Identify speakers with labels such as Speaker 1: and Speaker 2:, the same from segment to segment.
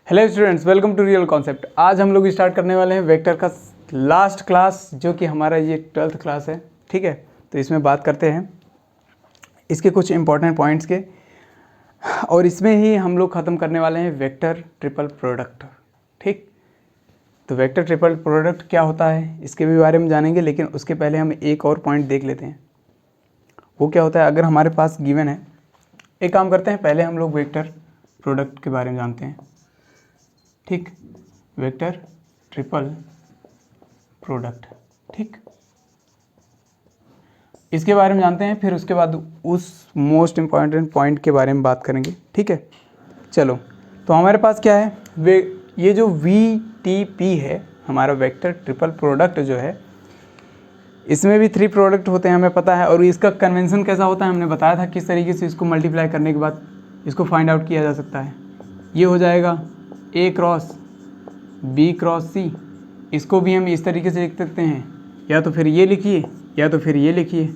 Speaker 1: Hello students, welcome to real concept. आज हम लोग स्टार्ट करने वाले हैं वेक्टर का लास्ट क्लास, जो कि हमारा ये 12th क्लास है। ठीक है, तो इसमें बात करते हैं इसके कुछ इंपॉर्टेंट पॉइंट्स के, और इसमें ही हम लोग ख़त्म करने वाले हैं वेक्टर ट्रिपल प्रोडक्ट। ठीक, तो वेक्टर ट्रिपल प्रोडक्ट क्या होता है इसके भी बारे में जानेंगे, लेकिन उसके पहले हम एक और पॉइंट देख लेते हैं। वो क्या होता है, अगर हमारे पास गिवन है, एक काम करते हैं, पहले हम लोग वेक्टर प्रोडक्ट के बारे में जानते हैं। ठीक, वेक्टर ट्रिपल प्रोडक्ट, ठीक, इसके बारे में जानते हैं, फिर उसके बाद उस मोस्ट इम्पॉर्टेंट पॉइंट के बारे में बात करेंगे। ठीक है, चलो, तो हमारे पास क्या है, ये जो VTP है हमारा वेक्टर ट्रिपल प्रोडक्ट जो है, इसमें भी 3 प्रोडक्ट होते हैं, हमें पता है। और इसका कन्वेंशन कैसा होता है हमने बताया था, किस तरीके से इसको मल्टीप्लाई करने के बाद इसको फाइंड आउट किया जा सकता है। ये हो जाएगा A cross B cross C। इसको भी हम इस तरीके से लिख सकते हैं, या तो फिर ये लिखिए या तो फिर ये लिखिए।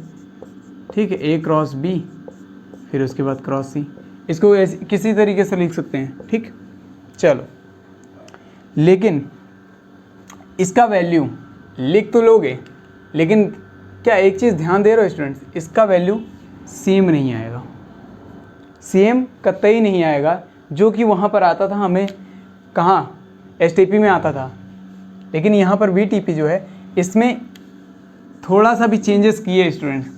Speaker 1: ठीक है, A क्रॉस B, फिर उसके बाद क्रॉस C। इसको किसी तरीके से लिख सकते हैं। ठीक, चलो, लेकिन इसका वैल्यू लिख तो लोगे, लेकिन क्या एक चीज़ ध्यान दे रहे हो स्टूडेंट्स, इसका वैल्यू सेम नहीं आएगा, सेम कतई नहीं आएगा, जो कि वहाँ पर आता था हमें, कहाँ, STP में आता था। लेकिन यहाँ पर VTP जो है, इसमें थोड़ा सा भी चेंजेस किए स्टूडेंट्स,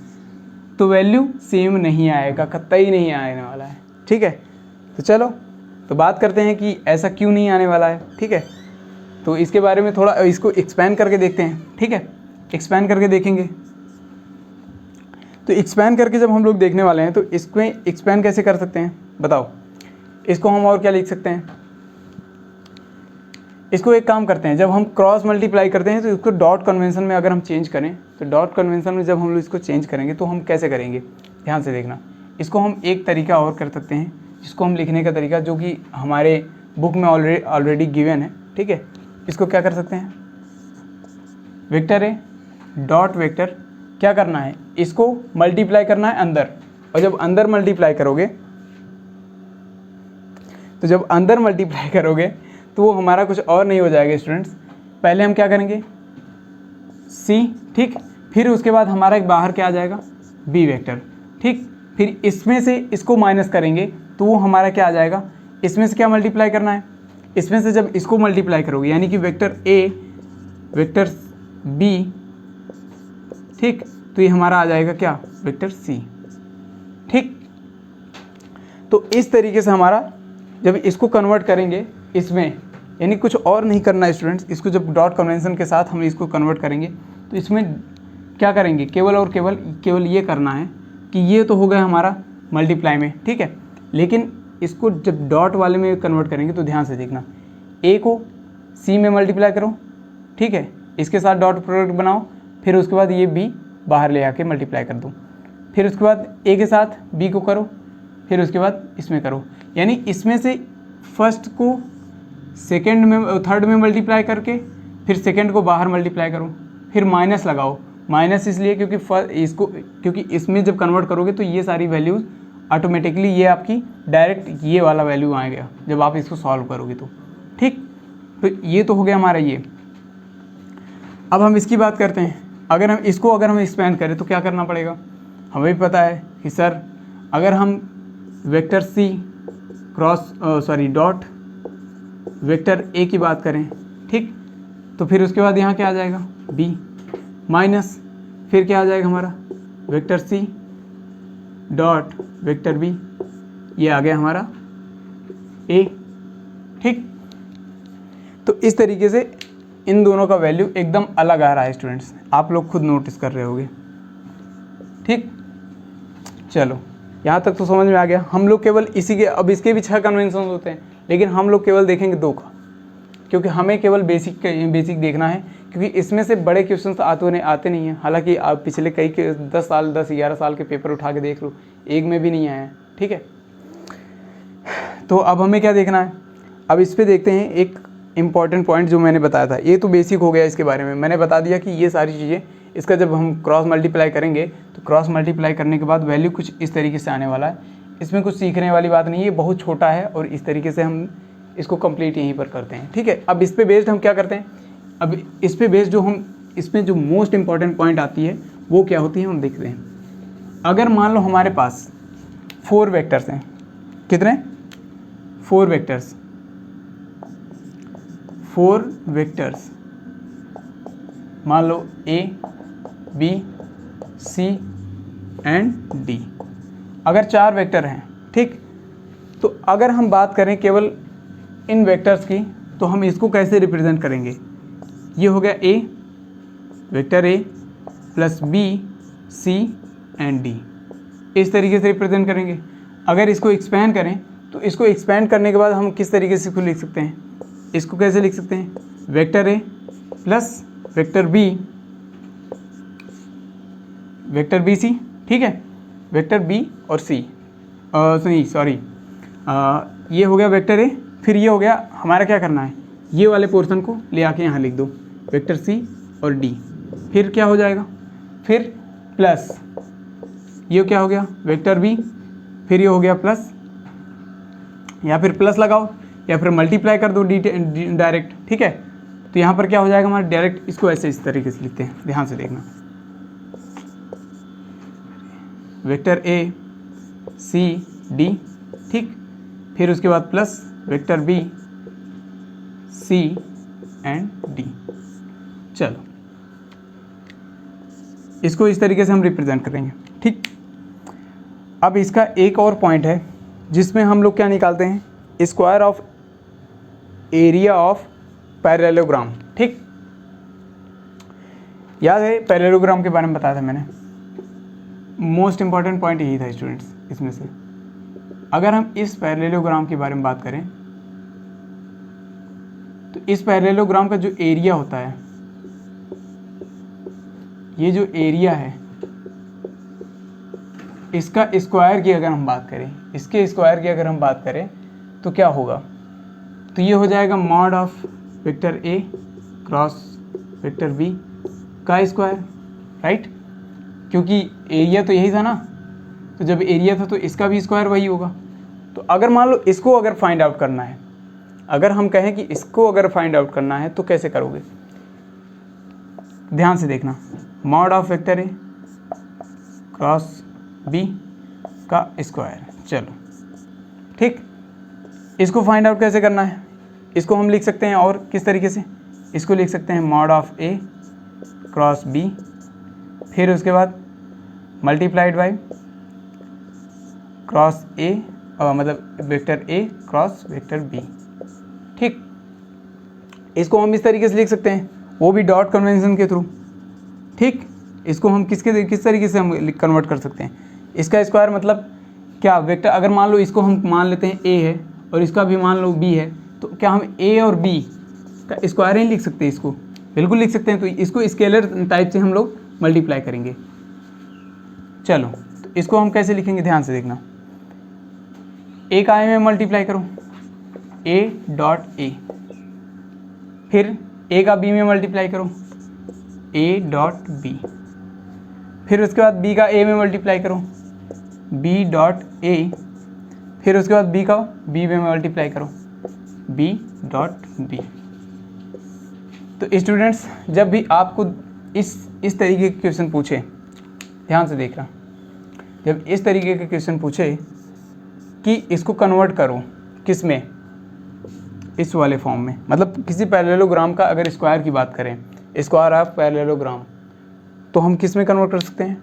Speaker 1: तो वैल्यू सेम नहीं आएगा, कतई नहीं आने वाला है। ठीक है, तो चलो, तो बात करते हैं कि ऐसा क्यों नहीं आने वाला है। ठीक है, तो इसके बारे में थोड़ा इसको एक्सपैंड करके देखते हैं। ठीक है, एक्सपैंड करके देखेंगे। तो एक्सपैंड करके जब हम लोग देखने वाले हैं, तो इसमें एक्सपैंड कैसे कर सकते हैं बताओ। इसको हम और क्या लिख सकते हैं, इसको एक काम करते हैं, जब हम क्रॉस मल्टीप्लाई करते हैं तो इसको डॉट कन्वेंशन में अगर हम चेंज करें, तो डॉट कन्वेंशन में जब हम लोग इसको चेंज करेंगे तो हम कैसे करेंगे, ध्यान से देखना। इसको हम एक तरीका और कर सकते हैं, जिसको हम लिखने का तरीका, जो कि हमारे बुक में ऑलरेडी गिवन है। ठीक है, इसको क्या कर सकते हैं, वेक्टर है डॉट वेक्टर, क्या करना है, इसको मल्टीप्लाई करना है अंदर, और जब अंदर मल्टीप्लाई करोगे, तो जब अंदर मल्टीप्लाई करोगे तो वो हमारा कुछ और नहीं हो जाएगा स्टूडेंट्स। पहले हम क्या करेंगे, C, ठीक, फिर उसके बाद हमारा एक बाहर क्या आ जाएगा, B वेक्टर। ठीक, फिर इसमें से इसको माइनस करेंगे तो वो हमारा क्या आ जाएगा, इसमें से क्या मल्टीप्लाई करना है, इसमें से जब इसको मल्टीप्लाई करोगे, यानी कि वेक्टर A वेक्टर B, ठीक, तो ये हमारा आ जाएगा क्या, वेक्टर C। ठीक, तो इस तरीके से हमारा जब इसको कन्वर्ट करेंगे इसमें, यानी कुछ और नहीं करना है स्टूडेंट्स, इसको जब डॉट कन्वेंशन के साथ हम इसको कन्वर्ट करेंगे, तो इसमें क्या करेंगे, केवल और केवल ये करना है कि ये तो हो गया हमारा मल्टीप्लाई में। ठीक है, लेकिन इसको जब डॉट वाले में कन्वर्ट करेंगे तो ध्यान से देखना, A को C में मल्टीप्लाई करो, ठीक है, इसके साथ डॉट प्रोडक्ट बनाओ, फिर उसके बाद ये B बाहर ले आके मल्टीप्लाई कर दो, फिर उसके बाद A के साथ B को करो, फिर उसके बाद इसमें करो, यानी इसमें से फर्स्ट को सेकंड में, थर्ड में मल्टीप्लाई करके फिर सेकंड को बाहर मल्टीप्लाई करो, फिर माइनस लगाओ। माइनस इसलिए क्योंकि इसमें जब कन्वर्ट करोगे तो ये सारी वैल्यूज़ ऑटोमेटिकली ये आपकी डायरेक्ट ये वाला वैल्यू आएगा जब आप इसको सॉल्व करोगे तो। ठीक, तो ये तो हो गया हमारा ये। अब हम इसकी बात करते हैं, अगर हम एक्सपेंड करें तो क्या करना पड़ेगा, हमें भी पता है कि सर, अगर हम vector C cross dot vector A की बात करें, ठीक, तो फिर उसके बाद यहाँ क्या आ जाएगा, B माइनस, फिर क्या आ जाएगा हमारा, vector C dot vector B, ये आ गया हमारा A। ठीक, तो इस तरीके से इन दोनों का वैल्यू एकदम अलग आ रहा है स्टूडेंट्स, आप लोग खुद नोटिस कर रहे होगे। ठीक, चलो, यहाँ तक तो समझ में आ गया। हम लोग केवल इसी के, अब इसके भी 6 कन्वेंशन होते हैं, लेकिन हम लोग केवल देखेंगे 2 का, क्योंकि हमें केवल बेसिक देखना है, क्योंकि इसमें से बड़े क्वेश्चन आते नहीं हैं। हालांकि आप पिछले कई 10-11 साल के पेपर उठा के देख लो, एक में भी नहीं आया है। ठीक है, तो अब हमें क्या देखना है, अब इस पर देखते हैं एक इम्पॉर्टेंट पॉइंट जो मैंने बताया था। ये तो बेसिक हो गया, इसके बारे में मैंने बता दिया कि ये सारी चीज़ें, इसका जब हम क्रॉस मल्टीप्लाई करेंगे तो क्रॉस मल्टीप्लाई करने के बाद वैल्यू कुछ इस तरीके से आने वाला है। इसमें कुछ सीखने वाली बात नहीं है, बहुत छोटा है, और इस तरीके से हम इसको कंप्लीट यहीं पर करते हैं। ठीक है, अब इस पे बेस्ड हम क्या करते हैं, अब इस पे बेस्ड जो हम इसमें जो मोस्ट इंपॉर्टेंट पॉइंट आती है वो क्या होती है हम देखते हैं। अगर मान लो हमारे पास 4 वेक्टर्स हैं, कितने, 4 वेक्टर्स, 4 वेक्टर्स मान लो A, B, C and D, अगर 4 वेक्टर हैं, ठीक, तो अगर हम बात करें केवल इन वेक्टर्स की तो हम इसको कैसे रिप्रेजेंट करेंगे। ये हो गया A, vector A plus B, C and D, इस तरीके से रिप्रेजेंट करेंगे। अगर इसको एक्सपेंड करें तो इसको एक्सपेंड करने के बाद हम किस तरीके से इसको लिख सकते हैं, इसको कैसे लिख सकते हैं, vector A plus vector B, vector BC, ठीक है, वेक्टर B और C, सॉरी ये हो गया वेक्टर A, फिर ये हो गया, हमारा क्या करना है, ये वाले पोर्शन को ले आके यहाँ लिख दो, वेक्टर C और D, फिर क्या हो जाएगा, फिर प्लस ये क्या हो गया वेक्टर B, फिर ये हो गया प्लस, या फिर प्लस लगाओ या फिर मल्टीप्लाई कर दो डायरेक्ट। ठीक है, तो यहाँ पर क्या हो जाएगा हमारा डायरेक्ट, इसको ऐसे इस तरीके से लिखते हैं, ध्यान से देखना, वेक्टर A C D, ठीक, फिर उसके बाद plus vector B C and D। चलो इसको इस तरीके से हम रिप्रेजेंट करेंगे। ठीक, अब इसका एक और पॉइंट है जिसमें हम लोग क्या निकालते हैं, square of area of parallelogram. ठीक, याद है पैरेललोग्राम के बारे में बताया था मैंने, मोस्ट इंपॉर्टेंट पॉइंट यही था स्टूडेंट्स इसमें से। अगर हम इस पैरेललोग्राम के बारे में बात करें तो इस पैरेललोग्राम का जो एरिया होता है, ये जो एरिया है इसका स्क्वायर की अगर हम बात करें, इसके स्क्वायर की अगर हम बात करें तो क्या होगा, तो ये हो जाएगा mod of vector A cross vector B का स्क्वायर, राइट, क्योंकि एरिया तो यही था ना, तो जब एरिया था तो इसका भी स्क्वायर वही होगा। तो अगर मान लो इसको अगर फाइंड आउट करना है, अगर हम कहें कि इसको अगर फाइंड आउट करना है तो कैसे करोगे, ध्यान से देखना, mod of vector A cross B का स्क्वायर। चलो ठीक, इसको फाइंड आउट कैसे करना है, इसको हम लिख सकते हैं और किस तरीके से, इसको लिख सकते हैं mod of A cross B, फिर उसके बाद मल्टीप्लाइड बाई क्रॉस A, मतलब vector A cross vector B। ठीक, इसको हम इस तरीके से लिख सकते हैं, वो भी डॉट कन्वेंशन के थ्रू। ठीक, इसको हम किस तरीके से हम कन्वर्ट कर सकते हैं, इसका स्क्वायर मतलब क्या, वेक्टर अगर मान लो इसको हम मान लेते हैं A है और इसका भी मान लो B है, तो क्या हम A और B का स्क्वायर ही लिख सकते हैं, इसको बिल्कुल लिख सकते हैं। तो इसको स्केलर टाइप से हम लोग मल्टीप्लाई करेंगे। चलो तो इसको हम कैसे लिखेंगे, ध्यान से देखना, A का A में मल्टीप्लाई करो, A डॉट A, फिर A का B में मल्टीप्लाई करो, A डॉट B, फिर उसके बाद B का A में मल्टीप्लाई करो, B डॉट A, फिर उसके बाद B का B में मल्टीप्लाई करो, B डॉट B। तो स्टूडेंट्स जब भी आपको इस तरीके के क्वेश्चन पूछे, ध्यान से देखना, जब इस तरीके के क्वेश्चन पूछे कि इसको कन्वर्ट करो किस में, इस वाले फॉर्म में, मतलब किसी पैरेललोग्राम का अगर स्क्वायर की बात करें, स्क्वायर ऑफ पैरेललोग्राम, तो हम किस में कन्वर्ट कर सकते हैं,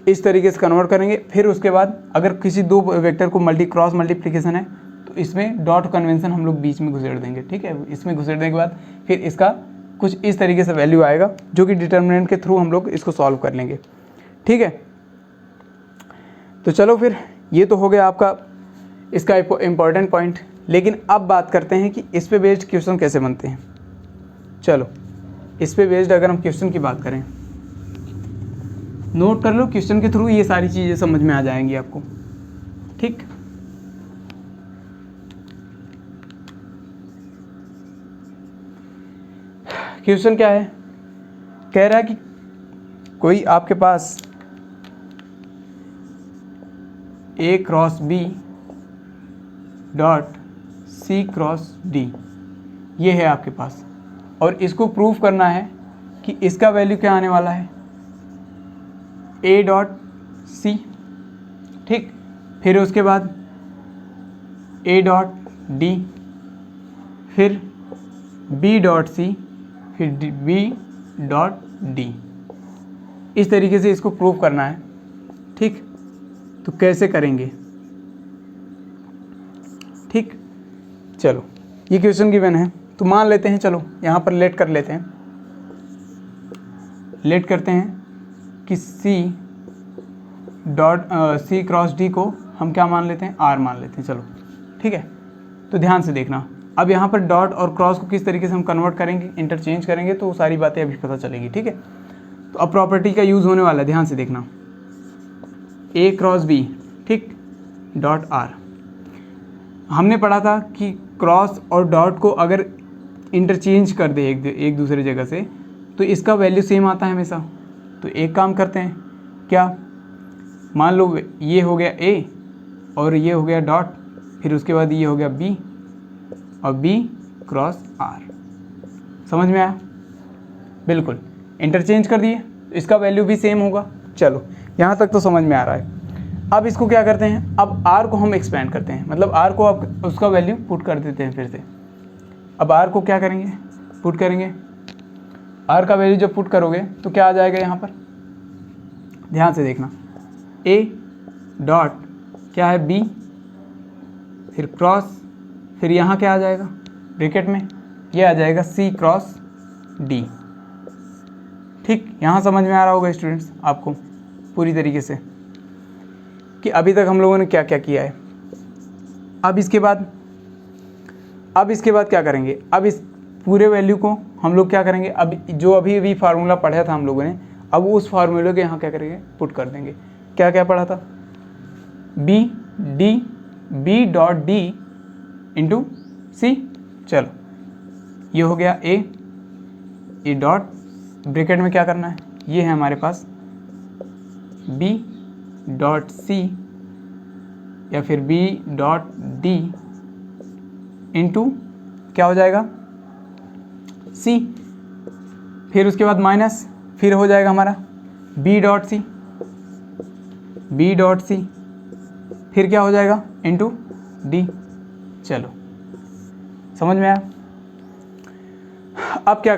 Speaker 1: इस तरीके से कन्वर्ट करेंगे। फिर उसके बाद अगर किसी दो वेक्टर को क्रॉस मल्टीप्लिकेशन है तो इसमें डॉट कन्वेंशन हम लोग बीच में घुसेड़ देंगे। ठीक है, इसमें घुसेड़ने के बाद फिर इसका कुछ इस तरीके से वैल्यू आएगा जो कि डिटर्मिनेंट के थ्रू हम लोग इसको सॉल्व कर लेंगे। ठीक है, तो चलो फिर ये तो हो गया आपका इसका इम्पॉर्टेंट पॉइंट। लेकिन अब बात करते हैं कि इस पे बेस्ड क्वेश्चन कैसे बनते हैं। चलो इस पे बेस्ड अगर हम क्वेश्चन की बात करें, नोट कर लो, क्वेश्चन के थ्रू ये सारी चीज़ें समझ में आ जाएंगी आपको। ठीक, क्वेश्चन क्या है, कह रहा है कि कोई आपके पास A cross B dot C cross D, ये है आपके पास। और इसको प्रूव करना है कि इसका वैल्यू क्या आने वाला है, A डॉट C, ठीक। फिर उसके बाद A डॉट D, फिर B डॉट C, फिर B डॉट D। इस तरीके से इसको प्रूव करना है, ठीक। तो कैसे करेंगे, ठीक। चलो ये क्वेश्चन गिवन है तो मान लेते हैं, चलो यहाँ पर लेट कर लेते हैं, लेट करते हैं कि C क्रॉस D को हम क्या मान लेते हैं, R मान लेते हैं, चलो ठीक है। तो ध्यान से देखना, अब यहाँ पर डॉट और क्रॉस को किस तरीके से हम कन्वर्ट करेंगे, इंटरचेंज करेंगे, तो सारी बातें अभी पता चलेंगी, ठीक है। तो अब प्रॉपर्टी का यूज़ होने वाला है, ध्यान से देखना, A क्रॉस B, ठीक, डॉट R। हमने पढ़ा था कि क्रॉस और डॉट को अगर इंटरचेंज कर दे एक दूसरे जगह से तो इसका वैल्यू सेम आता है हमेशा। तो एक काम करते हैं, क्या, मान लो ये हो गया A और ये हो गया डॉट, फिर उसके बाद ये हो गया B और B क्रॉस R। समझ में आया? बिल्कुल, इंटरचेंज कर दिए तो इसका वैल्यू भी सेम होगा। चलो यहाँ तक तो समझ में आ रहा है। अब इसको क्या करते हैं, अब R को हम एक्सपेंड करते हैं, मतलब R को अब उसका वैल्यू पुट कर देते हैं फिर से। अब R को क्या करेंगे, पुट करेंगे। R का वैल्यू जब पुट करोगे तो क्या आ जाएगा यहाँ पर, ध्यान से देखना, A डॉट क्या है B, फिर क्रॉस, फिर यहाँ क्या आ जाएगा ब्रैकेट में, ये आ जाएगा C क्रॉस D। ठीक, यहाँ समझ में आ रहा होगा स्टूडेंट्स आपको पूरी तरीके से कि अभी तक हम लोगों ने क्या क्या किया है। अब इसके बाद क्या करेंगे, अब इस पूरे वैल्यू को हम लोग क्या करेंगे, अब जो अभी फार्मूला पढ़ा था हम लोगों ने, अब उस फार्मूले के यहाँ क्या करेंगे, पुट कर देंगे। क्या क्या पढ़ा था, B dot D into C। चलो ये हो गया A डॉट, ब्रैकेट में क्या करना है, ये है हमारे पास B डॉट C या फिर B डॉट D इंटू क्या हो जाएगा C, फिर उसके बाद माइनस, फिर हो जाएगा हमारा B डॉट C, फिर क्या हो जाएगा इंटू D। चलो समझ में आया? अब क्या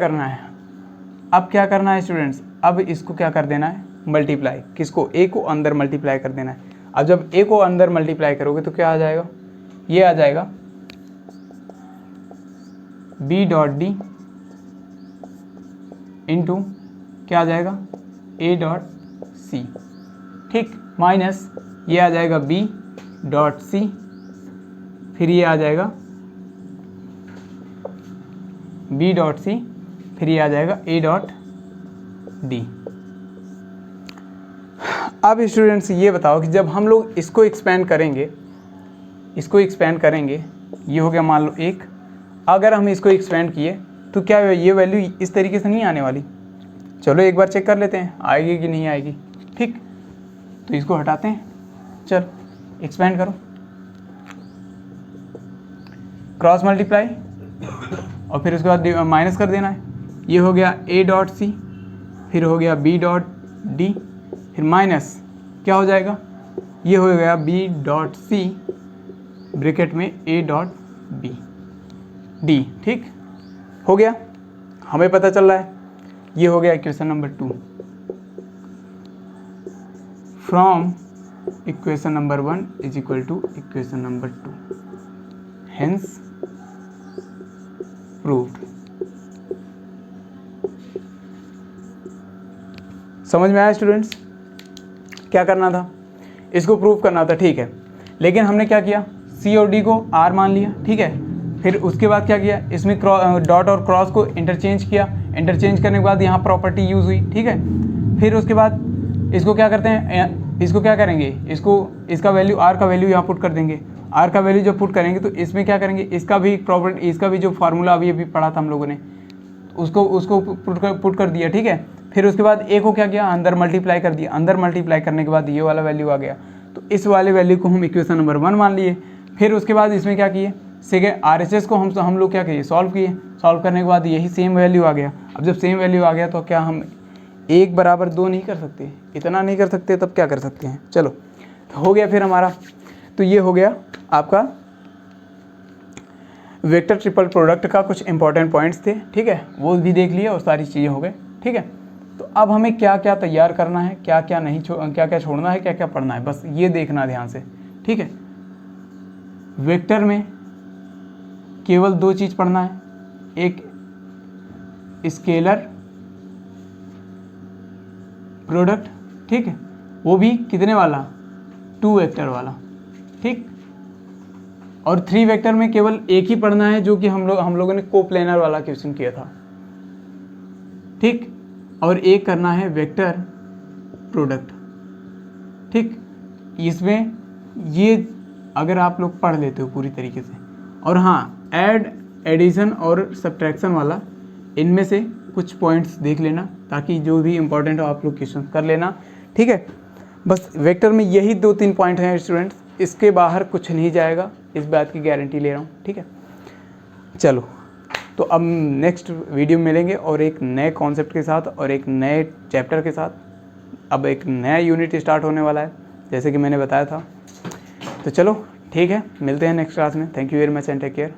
Speaker 1: करना है स्टूडेंट्स, अब इसको क्या कर देना है, मल्टीप्लाई, किसको, A को अंदर मल्टीप्लाई कर देना है। अब जब A को अंदर मल्टीप्लाई करोगे तो क्या आ जाएगा, ये आ जाएगा B डॉट D इंटू क्या आ जाएगा A डॉट C, ठीक, माइनस ये आ जाएगा B डॉट C, फिर ये आ जाएगा B डॉट C, फिर ये आ जाएगा A डॉट D। अब स्टूडेंट्स ये बताओ कि जब हम लोग इसको एक्सपेंड करेंगे, ये हो गया मान लो 1, अगर हम इसको एक्सपेंड किए तो क्या ये वैल्यू इस तरीके से नहीं आने वाली। चलो एक बार चेक कर लेते हैं आएगी कि नहीं आएगी, ठीक। तो इसको हटाते हैं, चलो एक्सपेंड करो, क्रॉस मल्टीप्लाई और फिर उसके बाद माइनस कर देना है। ये हो गया A डॉट C, फिर हो गया B डॉट D, फिर माइनस क्या हो जाएगा, ये हो गया B डॉट C ब्रैकेट में A डॉट D, ठीक हो गया, हमें पता चल रहा है। ये हो गया equation number 2 from equation number 1 is equal to equation number 2, hence proved. समझ में आया स्टूडेंट्स? क्या करना था, इसको प्रूव करना था, ठीक है। लेकिन हमने क्या किया, C और D को R मान लिया, ठीक है। फिर उसके बाद क्या किया, इसमें डॉट और क्रॉस को इंटरचेंज किया, इंटरचेंज करने के बाद यहाँ प्रॉपर्टी यूज़ हुई, ठीक है। फिर उसके बाद इसको क्या करते हैं, इसको क्या करेंगे, इसका वैल्यू R का वैल्यू यहाँ पुट कर देंगे। R का वैल्यू जब पुट करेंगे तो इसमें क्या करेंगे, इसका भी जो फार्मूला अभी पढ़ा था हम लोगों ने, उसको पुट कर दिया, ठीक है। फिर उसके बाद A को क्या किया, अंदर मल्टीप्लाई कर दिया, अंदर मल्टीप्लाई करने के बाद ये वाला वैल्यू आ गया, तो इस वाले वैल्यू को हम इक्वेशन नंबर 1 मान लिए। फिर उसके बाद इसमें क्या किए, सेकेंड RHS को हम लोग क्या किए, सॉल्व किए, सॉल्व करने के बाद यही सेम वैल्यू आ गया। अब जब सेम वैल्यू आ गया तो क्या हम 1 बराबर 2 नहीं कर सकते, इतना नहीं कर सकते, तब क्या कर सकते हैं, चलो तो हो गया फिर हमारा। तो ये हो गया आपका वेक्टर ट्रिपल प्रोडक्ट का कुछ इंपॉर्टेंट पॉइंट्स थे, ठीक है, वो भी देख लिए और सारी चीज़ें हो गई, ठीक है। तो अब हमें क्या क्या तैयार करना है, क्या क्या नहीं क्या क्या छोड़ना है, क्या क्या पढ़ना है, बस ये देखना ध्यान से, ठीक है। वेक्टर में केवल 2 चीज़ पढ़ना है, एक स्केलर प्रोडक्ट, ठीक है, वो भी कितने वाला, 2 वेक्टर वाला, ठीक। और 3 वेक्टर में केवल एक ही पढ़ना है, जो कि हम लोगों ने कोप्लेनर वाला क्वेश्चन किया था, ठीक। और एक करना है वेक्टर प्रोडक्ट, ठीक। इसमें ये अगर आप लोग पढ़ लेते हो पूरी तरीके से, और हाँ ऐड, एडिशन और सब्ट्रैक्शन वाला, इनमें से कुछ पॉइंट्स देख लेना, ताकि जो भी इंपॉर्टेंट हो आप लोग क्वेश्चन कर लेना, ठीक है। बस वेक्टर में यही 2-3 पॉइंट हैं स्टूडेंट्स, इसके बाहर कुछ नहीं जाएगा, इस बात की गारंटी ले रहा हूँ, ठीक है। चलो तो अब नेक्स्ट वीडियो में मिलेंगे और एक नए कॉन्सेप्ट के साथ और एक नए चैप्टर के साथ। अब एक नया यूनिट स्टार्ट होने वाला है, जैसे कि मैंने बताया था। तो चलो ठीक है, मिलते हैं नेक्स्ट क्लास में। Thank you very much and take care.